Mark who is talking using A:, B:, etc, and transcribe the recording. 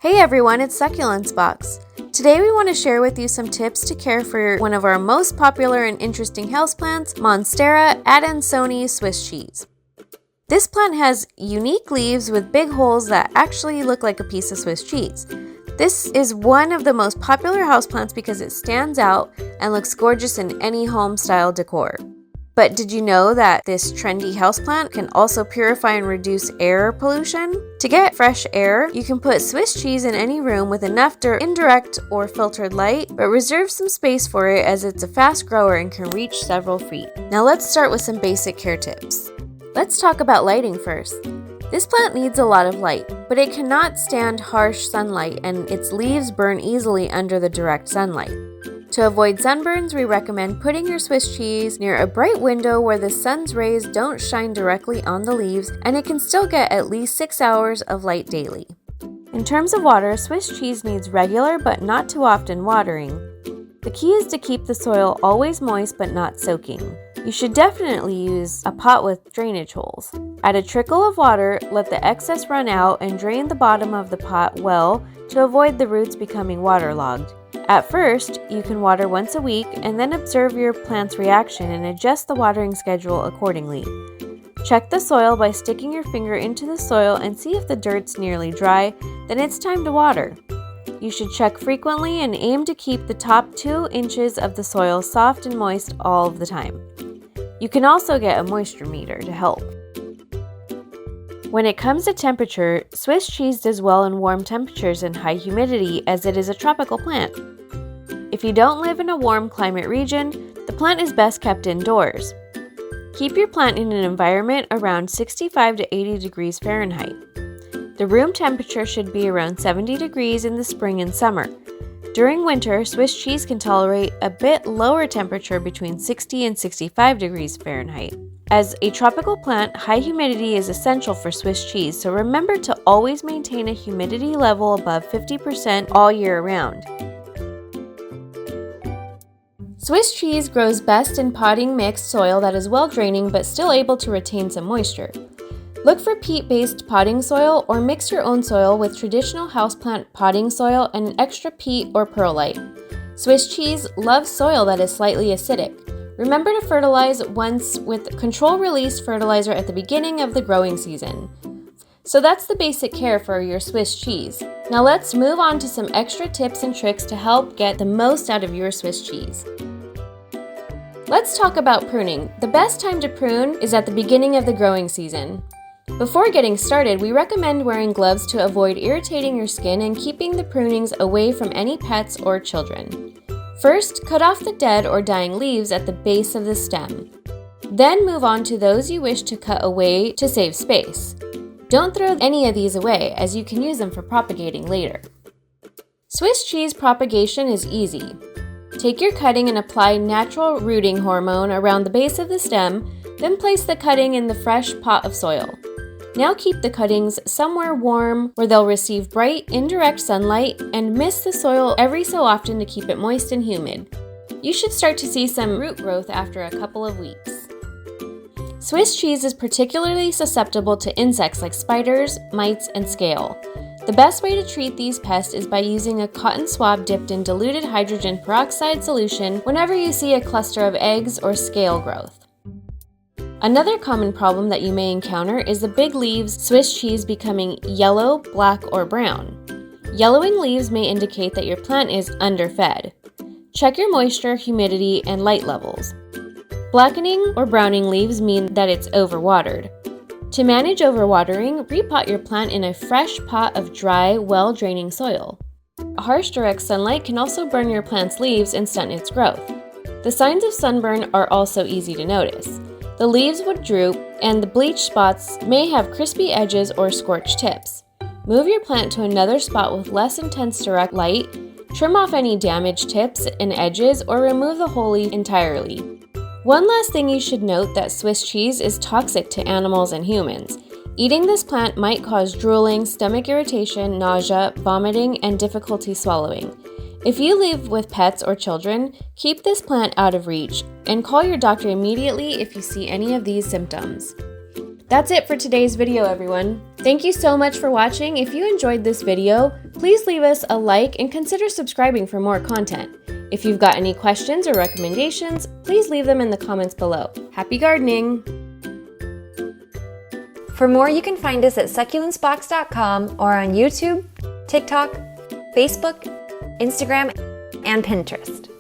A: Hey everyone, it's Succulents Box. Today we want to share with you some tips to care for one of our most popular and interesting houseplants, Monstera Adansonii Swiss Cheese. This plant has unique leaves with big holes that actually look like a piece of Swiss cheese. This is one of the most popular houseplants because it stands out and looks gorgeous in any home-style decor. But did you know that this trendy houseplant can also purify and reduce air pollution? To get fresh air, you can put Swiss cheese in any room with enough indirect or filtered light, but reserve some space for it as it's a fast grower and can reach several feet. Now let's start with some basic care tips. Let's talk about lighting first. This plant needs a lot of light, but it cannot stand harsh sunlight and its leaves burn easily under the direct sunlight. To avoid sunburns, we recommend putting your Swiss cheese near a bright window where the sun's rays don't shine directly on the leaves and it can still get at least 6 hours of light daily. In terms of water, Swiss cheese needs regular but not too often watering. The key is to keep the soil always moist but not soaking. You should definitely use a pot with drainage holes. Add a trickle of water, let the excess run out, and drain the bottom of the pot well to avoid the roots becoming waterlogged. At first, you can water once a week and then observe your plant's reaction and adjust the watering schedule accordingly. Check the soil by sticking your finger into the soil and see if the dirt's nearly dry, then it's time to water. You should check frequently and aim to keep the top 2 inches of the soil soft and moist all of the time. You can also get a moisture meter to help. When it comes to temperature, Swiss cheese does well in warm temperatures and high humidity as it is a tropical plant. If you don't live in a warm climate region, the plant is best kept indoors. Keep your plant in an environment around 65 to 80 degrees Fahrenheit. The room temperature should be around 70 degrees in the spring and summer. During winter, Swiss cheese can tolerate a bit lower temperature between 60 and 65 degrees Fahrenheit. As a tropical plant, high humidity is essential for Swiss cheese, so remember to always maintain a humidity level above 50% all year round. Swiss cheese grows best in potting mixed soil that is well draining but still able to retain some moisture. Look for peat-based potting soil or mix your own soil with traditional houseplant potting soil and extra peat or perlite. Swiss cheese loves soil that is slightly acidic. Remember to fertilize once with control-release fertilizer at the beginning of the growing season. So that's the basic care for your Swiss cheese. Now let's move on to some extra tips and tricks to help get the most out of your Swiss cheese. Let's talk about pruning. The best time to prune is at the beginning of the growing season. Before getting started, we recommend wearing gloves to avoid irritating your skin and keeping the prunings away from any pets or children. First, cut off the dead or dying leaves at the base of the stem. Then move on to those you wish to cut away to save space. Don't throw any of these away, as you can use them for propagating later. Swiss cheese propagation is easy. Take your cutting and apply natural rooting hormone around the base of the stem, then place the cutting in the fresh pot of soil. Now keep the cuttings somewhere warm where they'll receive bright, indirect sunlight and mist the soil every so often to keep it moist and humid. You should start to see some root growth after a couple of weeks. Swiss cheese is particularly susceptible to insects like spiders, mites, and scale. The best way to treat these pests is by using a cotton swab dipped in diluted hydrogen peroxide solution whenever you see a cluster of eggs or scale growth. Another common problem that you may encounter is the big leaves Swiss cheese becoming yellow, black, or brown. Yellowing leaves may indicate that your plant is underfed. Check your moisture, humidity, and light levels. Blackening or browning leaves mean that it's overwatered. To manage overwatering, repot your plant in a fresh pot of dry, well-draining soil. Harsh direct sunlight can also burn your plant's leaves and stunt its growth. The signs of sunburn are also easy to notice. The leaves would droop, and the bleached spots may have crispy edges or scorched tips. Move your plant to another spot with less intense direct light, trim off any damaged tips and edges, or remove the whole leaf entirely. One last thing you should note that Swiss cheese is toxic to animals and humans. Eating this plant might cause drooling, stomach irritation, nausea, vomiting, and difficulty swallowing. If you live with pets or children, keep this plant out of reach and call your doctor immediately if you see any of these symptoms. That's it for today's video, everyone. Thank you so much for watching. If you enjoyed this video, please leave us a like and consider subscribing for more content. If you've got any questions or recommendations, please leave them in the comments below. Happy gardening!
B: For more, you can find us at succulentsbox.com or on YouTube, TikTok, Facebook, Instagram, and Pinterest.